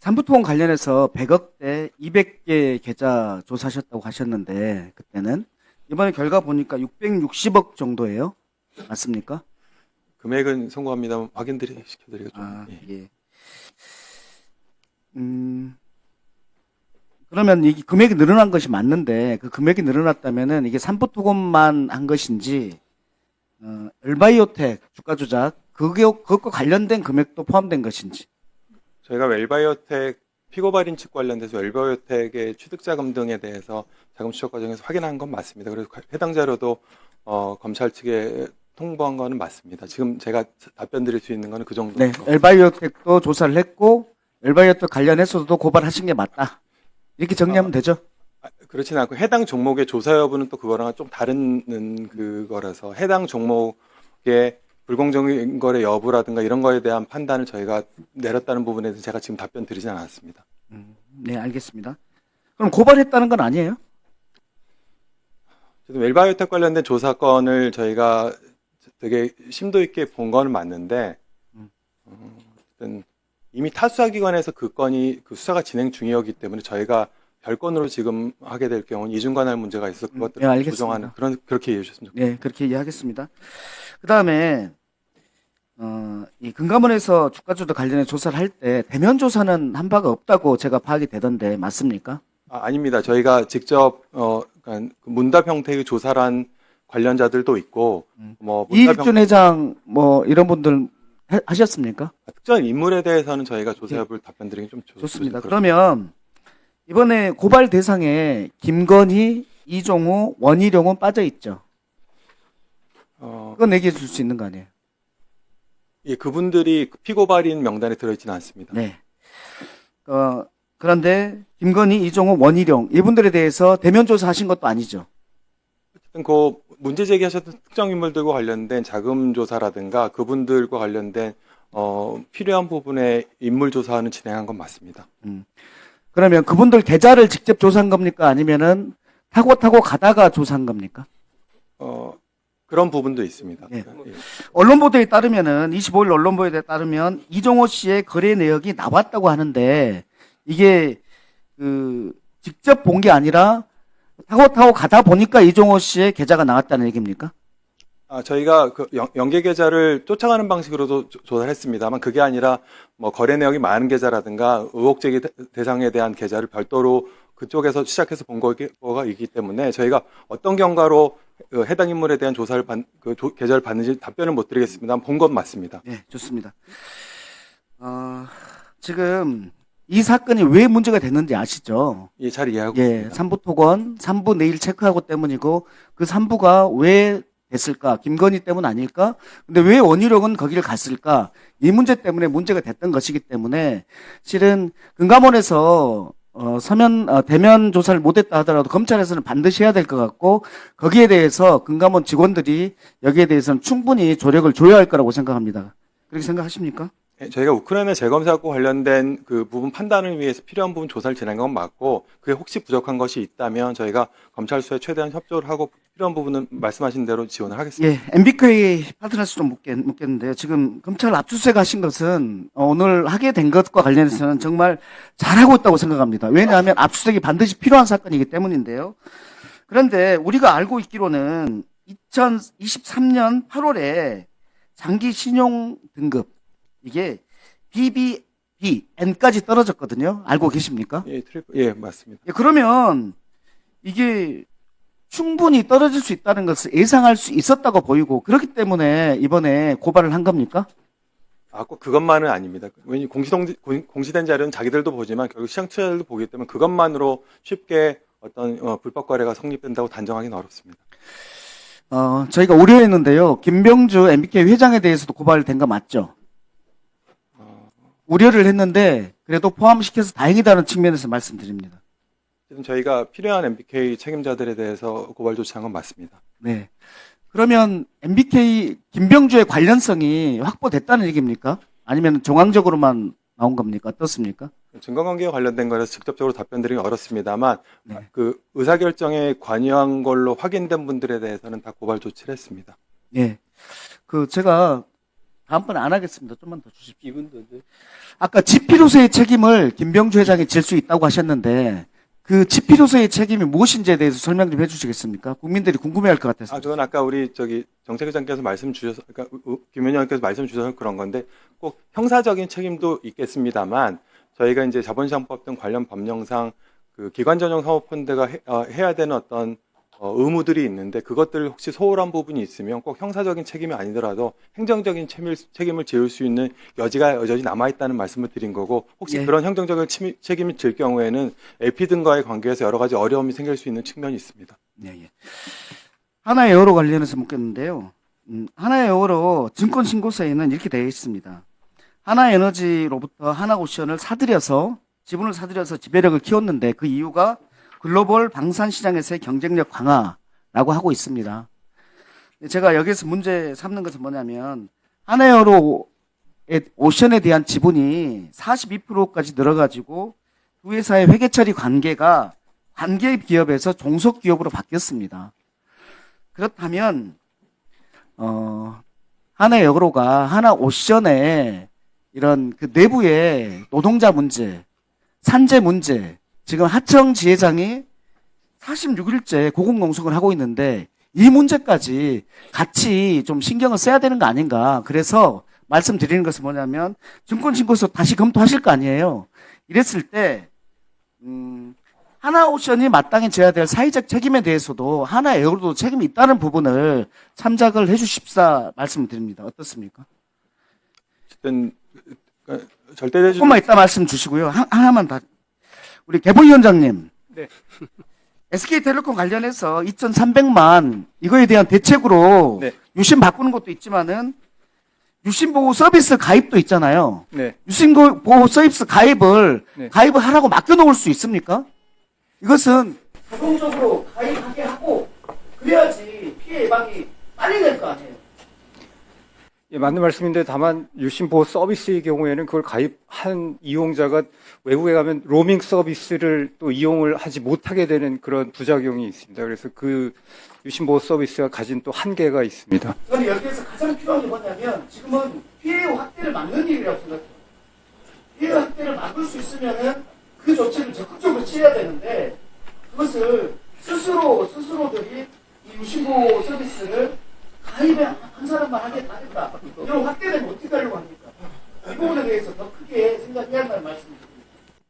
삼부토건 관련해서 100억대 200개 계좌 조사하셨다고 하셨는데 그때는 이번에 결과 보니까 660억 정도예요. 맞습니까? 금액은 송구합니다만 시켜드리겠죠. 아, 예. 예. 그러면 이 금액이 늘어난 것이 맞는데 그 금액이 늘어났다면은 이게 삼부토건만 한 것인지 엘바이오텍 주가 조작 그것과 관련된 금액도 포함된 것인지. 저희가 웰바이오텍 피고발인 측 관련돼서 웰바이오텍의 취득자금 등에 대해서 자금 추적 과정에서 확인한 건 맞습니다. 그래서 해당 자료도 검찰 측에 통보한 거는 맞습니다. 지금 제가 답변 드릴 수 있는 거는 그 정도. 네, 엘바이오텍도 조사를 했고 엘바이오텍 관련해서도 고발하신 게 맞다. 이렇게 정리하면 되죠? 그렇지는 않고 해당 종목의 조사 여부는 또 그거랑 좀 다른 그거라서 해당 종목의 불공정인 거래 여부라든가 이런 거에 대한 판단을 저희가 내렸다는 부분에 대해서 제가 지금 답변 드리진 않았습니다. 네, 알겠습니다. 그럼 고발했다는 건 아니에요? 지금 웰바이오텍 관련된 조사건을 저희가 되게 심도 있게 본 거는 맞는데, 어쨌든 이미 타수사기관에서 그 수사가 진행 중이었기 때문에 저희가 별건으로 지금 하게 될 경우는 이중관할 문제가 있어서 네, 그것들을 알겠습니다. 부정하는 그렇게 이해해 주셨으면 좋겠습니다. 네, 그렇게 이해하겠습니다. 그 다음에, 이 금감원에서 주가 조작 관련해 조사를 할 때 대면 조사는 한 바가 없다고 제가 파악이 되던데 맞습니까? 아닙니다. 저희가 직접 그러니까 그 문답 형태의 조사란 관련자들도 있고, 뭐 이익준 회장 뭐 이런 분들 하셨습니까? 특정 인물에 대해서는 저희가 조사 여부를 답변 드리기 좀 좋습니다. 그렇습니다. 그러면 이번에 고발 대상에 김건희, 이종우, 원희룡은 빠져 있죠. 그건 얘기해 줄 수 있는 거 아니에요? 예, 그분들이 피고발인 명단에 들어있지는 않습니다. 네. 그런데 김건희, 이종우, 원희룡 이분들에 대해서 대면 조사하신 것도 아니죠. 어쨌든 그 문제 제기하셨던 특정 인물들과 관련된 자금 조사라든가 그분들과 관련된 필요한 부분의 인물 조사는 진행한 건 맞습니다. 그러면 그분들 계좌를 직접 조사한 겁니까? 아니면은 타고 가다가 조사한 겁니까? 그런 부분도 있습니다. 예. 예. 언론 보도에 따르면은 25일 언론 보도에 따르면 이종호 씨의 거래 내역이 나왔다고 하는데 이게 직접 본 게 아니라 타고 가다 보니까 이종호 씨의 계좌가 나왔다는 얘기입니까? 저희가 그 연계 계좌를 쫓아가는 방식으로도 조사를 했습니다만 그게 아니라 뭐 거래 내역이 많은 계좌라든가 의혹 제기 대상에 대한 계좌를 별도로 그쪽에서 시작해서 본 거가 있기 때문에 저희가 어떤 경과로 해당 인물에 대한 조사를 계좌를 받는지 답변을 못 드리겠습니다만 본 건 맞습니다. 네, 좋습니다. 지금 이 사건이 왜 문제가 됐는지 아시죠? 예, 잘 이해하고 예, 있습니다. 3부 토건, 3부 내일 체크하고 때문이고 그 3부가 왜 됐을까? 김건희 때문 아닐까? 근데 왜 원희룡은 거기를 갔을까? 이 문제 때문에 문제가 됐던 것이기 때문에 실은 금감원에서 대면 조사를 못했다 하더라도 검찰에서는 반드시 해야 될 것 같고 거기에 대해서 금감원 직원들이 여기에 대해서는 충분히 조력을 줘야 할 거라고 생각합니다. 그렇게 생각하십니까? 예, 저희가 우크라이나 재검사과 관련된 그 부분 판단을 위해서 필요한 부분 조사를 진행한 건 맞고 그게 혹시 부족한 것이 있다면 저희가 검찰 수사에 최대한 협조를 하고 필요한 부분은 말씀하신 대로 지원을 하겠습니다. 예, MBK 파트너스 좀 묻겠는데요. 지금 검찰 압수수색 하신 것은 오늘 하게 된 것과 관련해서는 정말 잘하고 있다고 생각합니다. 왜냐하면 압수수색이 반드시 필요한 사건이기 때문인데요. 그런데 우리가 알고 있기로는 2023년 8월에 장기 신용 등급 이게 BBB, N까지 떨어졌거든요. 알고 계십니까? 예, 맞습니다. 예, 그러면 이게 충분히 떨어질 수 있다는 것을 예상할 수 있었다고 보이고 그렇기 때문에 이번에 고발을 한 겁니까? 꼭 그것만은 아닙니다. 왜냐하면 공시된 자료는 자기들도 보지만 결국 시장투자자들도 보기 때문에 그것만으로 쉽게 어떤 불법 거래가 성립된다고 단정하기는 어렵습니다. 저희가 우려했는데요. 김병주 MBK 회장에 대해서도 고발된 거 맞죠? 우려를 했는데 그래도 포함시켜서 다행이다는 측면에서 말씀드립니다. 지금 저희가 필요한 MBK 책임자들에 대해서 고발 조치한 건 맞습니다. 네. 그러면 MBK 김병주의 관련성이 확보됐다는 얘기입니까? 아니면 정황적으로만 나온 겁니까? 어떻습니까? 증거관계와 관련된 거라서 직접적으로 답변드리기 어렵습니다만 네. 그 의사결정에 관여한 걸로 확인된 분들에 대해서는 다 고발 조치를 했습니다. 예. 제가 다음번에 안 하겠습니다. 좀만 더 주십시오. 이분도 이제. 아까 지피로서의 책임을 김병주 회장이 질 수 있다고 하셨는데 그 지피로서의 책임이 무엇인지에 대해서 설명 좀 해주시겠습니까? 국민들이 궁금해할 것 같아서. 그건 아까 우리 정책의장께서 말씀 주셔서, 그러니까 김 의원님께서 말씀 주셔서 그런 건데 꼭 형사적인 책임도 있겠습니다만 저희가 이제 자본시장법 등 관련 법령상 그 기관 전용 사모펀드가 해야 되는 어떤 의무들이 있는데 그것들 혹시 소홀한 부분이 있으면 꼭 형사적인 책임이 아니더라도 행정적인 책임을 지을 수 있는 여지가 여전히 남아있다는 말씀을 드린 거고 혹시 예. 그런 행정적인 책임을 질 경우에는 LP 등과의 관계에서 여러 가지 어려움이 생길 수 있는 측면이 있습니다. 예, 예. 하나에어로 관련해서 묻겠는데요. 하나에어로 증권신고서에는 이렇게 되어 있습니다. 하나에너지로부터 하나오션을 사들여서 지분을 사들여서 지배력을 키웠는데 그 이유가 글로벌 방산 시장에서의 경쟁력 강화라고 하고 있습니다. 제가 여기서 문제 삼는 것은 뭐냐면 하나에어로 오션에 대한 지분이 42%까지 늘어가지고 두 회사의 회계 처리 관계가 관계 기업에서 종속 기업으로 바뀌었습니다. 그렇다면 하나에어로가 하나오션의 이런 그 내부의 노동자 문제, 산재 문제, 지금 하청 지회장이 46일째 고공농성을 하고 있는데 이 문제까지 같이 좀 신경을 써야 되는 거 아닌가. 그래서 말씀드리는 것은 뭐냐면 증권신고서 다시 검토하실 거 아니에요. 이랬을 때 하나오션이 마땅히 져야 될 사회적 책임에 대해서도 하나에어로도 책임이 있다는 부분을 참작을 해 주십사 말씀드립니다. 어떻습니까? 어쨌든 절대적인 조금만 이따 말씀 주시고요. 하나만 더. 우리 개보위원장님. 네. SK텔레콤 관련해서 2,300만 이거에 대한 대책으로 네. 유심 바꾸는 것도 있지만은 유심보호 서비스 가입도 있잖아요. 네. 유심보호 서비스 가입을 네. 가입을 하라고 맡겨놓을 수 있습니까? 이것은 자동적으로 가입하게 하고 그래야지 피해 예방이 빨리 될 거 아니에요. 예, 맞는 말씀인데 다만 유심보호 서비스의 경우에는 그걸 가입한 이용자가 외국에 가면 로밍 서비스를 또 이용을 하지 못하게 되는 그런 부작용이 있습니다. 그래서 그 유심보호 서비스가 가진 또 한계가 있습니다. 저는 여기에서 가장 필요한 게 뭐냐면 지금은 피해 확대를 막는 일이라고 생각해요. 피해 확대를 막을 수 있으면은 그 조치를 적극적으로 취해야 되는데 그것을 스스로들이 이 유심보호 서비스를 가입에 한 사람만 하겠다. 이런 확대되면 어떻게 하려고 합니까? 이 부분에 대해서 더 크게 생각해야 한다는 말씀입니다.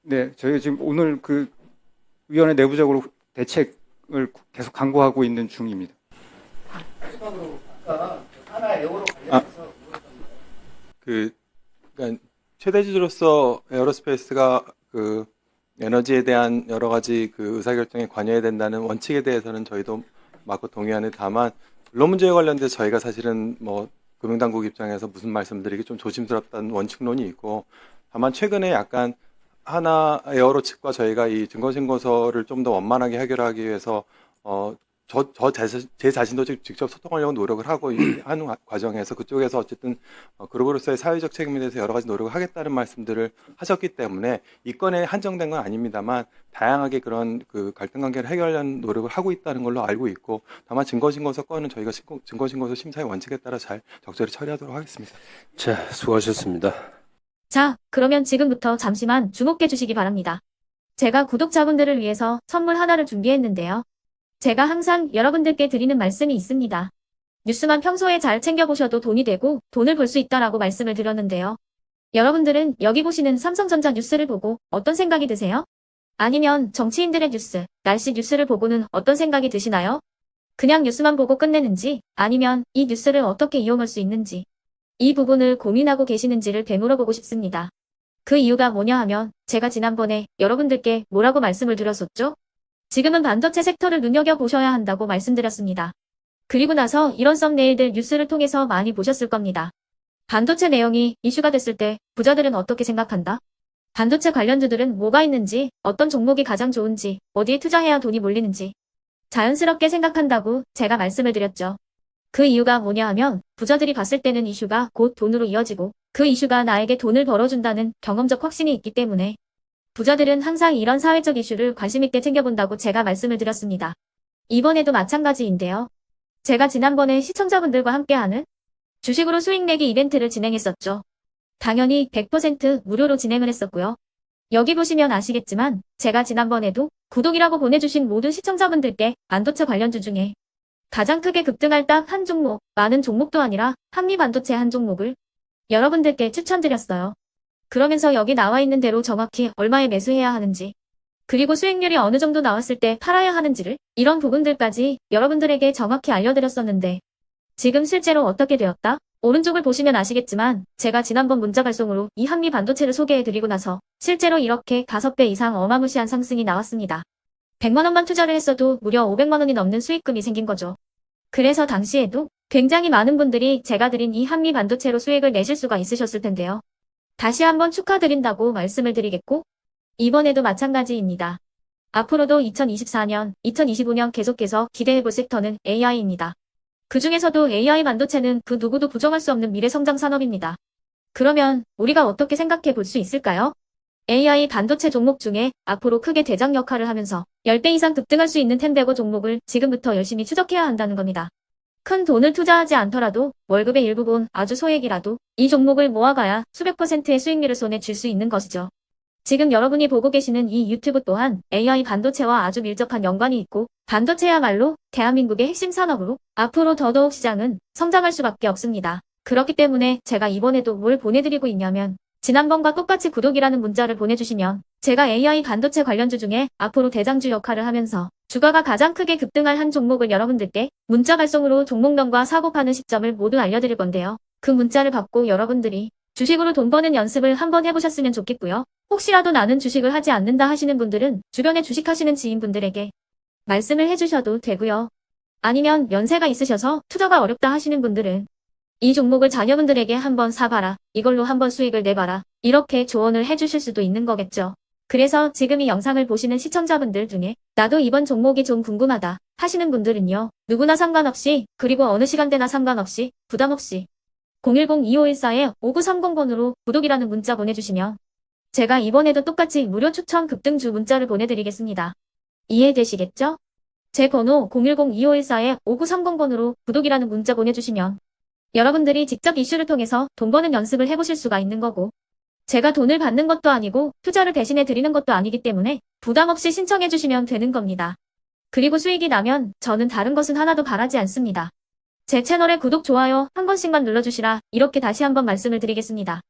네, 저희가 지금 오늘 그 위원회 내부적으로 대책을 계속 강구하고 있는 중입니다. 마지막으로 아까 하나 에어로 관련해서 물었답니다. 그러니까 최대 주주로서 에어로스페이스가 그 에너지에 대한 여러 가지 그 의사결정에 관여해야 된다는 원칙에 대해서는 저희도 맞고 동의하는 다만 근로 문제에 관련돼서 저희가 사실은 뭐 금융당국 입장에서 무슨 말씀드리기 좀 조심스럽다는 원칙론이 있고 다만 최근에 약간 하나 에어로 측과 저희가 이 증거신고서를 좀 더 원만하게 해결하기 위해서 제 자신도 직접 소통하려고 노력을 하고 하는 과정에서 그쪽에서 어쨌든 그룹으로서의 사회적 책임에 대해서 여러 가지 노력을 하겠다는 말씀들을 하셨기 때문에 이 건에 한정된 건 아닙니다만 다양하게 그런 그 갈등 관계를 해결하려는 노력을 하고 있다는 걸로 알고 있고 다만 증거신고서 건은 저희가 증거신고서 심사의 원칙에 따라 잘 적절히 처리하도록 하겠습니다. 자, 수고하셨습니다. 자, 그러면 지금부터 잠시만 주목해 주시기 바랍니다. 제가 구독자분들을 위해서 선물 하나를 준비했는데요. 제가 항상 여러분들께 드리는 말씀이 있습니다. 뉴스만 평소에 잘 챙겨보셔도 돈이 되고 돈을 벌 수 있다라고 말씀을 드렸는데요. 여러분들은 여기 보시는 삼성전자 뉴스를 보고 어떤 생각이 드세요? 아니면 정치인들의 뉴스, 날씨 뉴스를 보고는 어떤 생각이 드시나요? 그냥 뉴스만 보고 끝내는지 아니면 이 뉴스를 어떻게 이용할 수 있는지 이 부분을 고민하고 계시는지를 되물어보고 싶습니다. 그 이유가 뭐냐 하면 제가 지난번에 여러분들께 뭐라고 말씀을 드렸었죠? 지금은 반도체 섹터를 눈여겨보셔야 한다고 말씀드렸습니다. 그리고 나서 이런 썸네일들 뉴스를 통해서 많이 보셨을 겁니다. 반도체 내용이 이슈가 됐을 때 부자들은 어떻게 생각한다? 반도체 관련주들은 뭐가 있는지, 어떤 종목이 가장 좋은지, 어디에 투자해야 돈이 몰리는지 자연스럽게 생각한다고 제가 말씀을 드렸죠. 그 이유가 뭐냐 하면 부자들이 봤을 때는 이슈가 곧 돈으로 이어지고 그 이슈가 나에게 돈을 벌어준다는 경험적 확신이 있기 때문에 부자들은 항상 이런 사회적 이슈를 관심있게 챙겨본다고 제가 말씀을 드렸습니다. 이번에도 마찬가지인데요. 제가 지난번에 시청자분들과 함께하는 주식으로 수익 내기 이벤트를 진행했었죠. 당연히 100% 무료로 진행을 했었고요. 여기 보시면 아시겠지만 제가 지난번에도 구독이라고 보내주신 모든 시청자분들께 반도체 관련주 중에 가장 크게 급등할 딱 한 종목, 많은 종목도 아니라 한미반도체 한 종목을 여러분들께 추천드렸어요. 그러면서 여기 나와 있는 대로 정확히 얼마에 매수해야 하는지, 그리고 수익률이 어느 정도 나왔을 때 팔아야 하는지를, 이런 부분들까지 여러분들에게 정확히 알려드렸었는데 지금 실제로 어떻게 되었다? 오른쪽을 보시면 아시겠지만 제가 지난번 문자 발송으로 이 한미 반도체를 소개해드리고 나서 실제로 이렇게 5배 이상 어마무시한 상승이 나왔습니다. 100만 원만 투자를 했어도 무려 500만 원이 넘는 수익금이 생긴 거죠. 그래서 당시에도 굉장히 많은 분들이 제가 드린 이 한미 반도체로 수익을 내실 수가 있으셨을 텐데요. 다시 한번 축하드린다고 말씀을 드리겠고, 이번에도 마찬가지입니다. 앞으로도 2024년, 2025년 계속해서 기대해볼 섹터는 AI입니다. 그 중에서도 AI 반도체는 그 누구도 부정할 수 없는 미래 성장 산업입니다. 그러면 우리가 어떻게 생각해 볼 수 있을까요? AI 반도체 종목 중에 앞으로 크게 대장 역할을 하면서 10배 이상 급등할 수 있는 템베고 종목을 지금부터 열심히 추적해야 한다는 겁니다. 큰 돈을 투자하지 않더라도 월급의 일부분 아주 소액이라도 이 종목을 모아가야 수백 %의 수익률을 손에 쥘 수 있는 것이죠. 지금 여러분이 보고 계시는 이 유튜브 또한 AI 반도체와 아주 밀접한 연관이 있고, 반도체야말로 대한민국의 핵심 산업으로 앞으로 더더욱 시장은 성장할 수밖에 없습니다. 그렇기 때문에 제가 이번에도 뭘 보내드리고 있냐면, 지난번과 똑같이 구독이라는 문자를 보내주시면 제가 AI 반도체 관련주 중에 앞으로 대장주 역할을 하면서 주가가 가장 크게 급등할 한 종목을 여러분들께 문자 발송으로 종목명과 사고 파는 시점을 모두 알려드릴 건데요. 그 문자를 받고 여러분들이 주식으로 돈 버는 연습을 한번 해보셨으면 좋겠고요. 혹시라도 나는 주식을 하지 않는다 하시는 분들은 주변에 주식하시는 지인분들에게 말씀을 해주셔도 되고요. 아니면 연세가 있으셔서 투자가 어렵다 하시는 분들은 이 종목을 자녀분들에게 한번 사봐라, 이걸로 한번 수익을 내봐라, 이렇게 조언을 해주실 수도 있는 거겠죠. 그래서 지금 이 영상을 보시는 시청자분들 중에 나도 이번 종목이 좀 궁금하다 하시는 분들은요, 누구나 상관없이, 그리고 어느 시간대나 상관없이 부담 없이 010-2514-5930번으로 구독이라는 문자 보내주시면 제가 이번에도 똑같이 무료 추천 급등주 문자를 보내드리겠습니다. 이해되시겠죠? 제 번호 010-2514-5930번으로 구독이라는 문자 보내주시면 여러분들이 직접 이슈를 통해서 돈 버는 연습을 해보실 수가 있는 거고, 제가 돈을 받는 것도 아니고 투자를 대신해 드리는 것도 아니기 때문에 부담 없이 신청해 주시면 되는 겁니다. 그리고 수익이 나면 저는 다른 것은 하나도 바라지 않습니다. 제 채널에 구독, 좋아요 한 번씩만 눌러주시라, 이렇게 다시 한번 말씀을 드리겠습니다.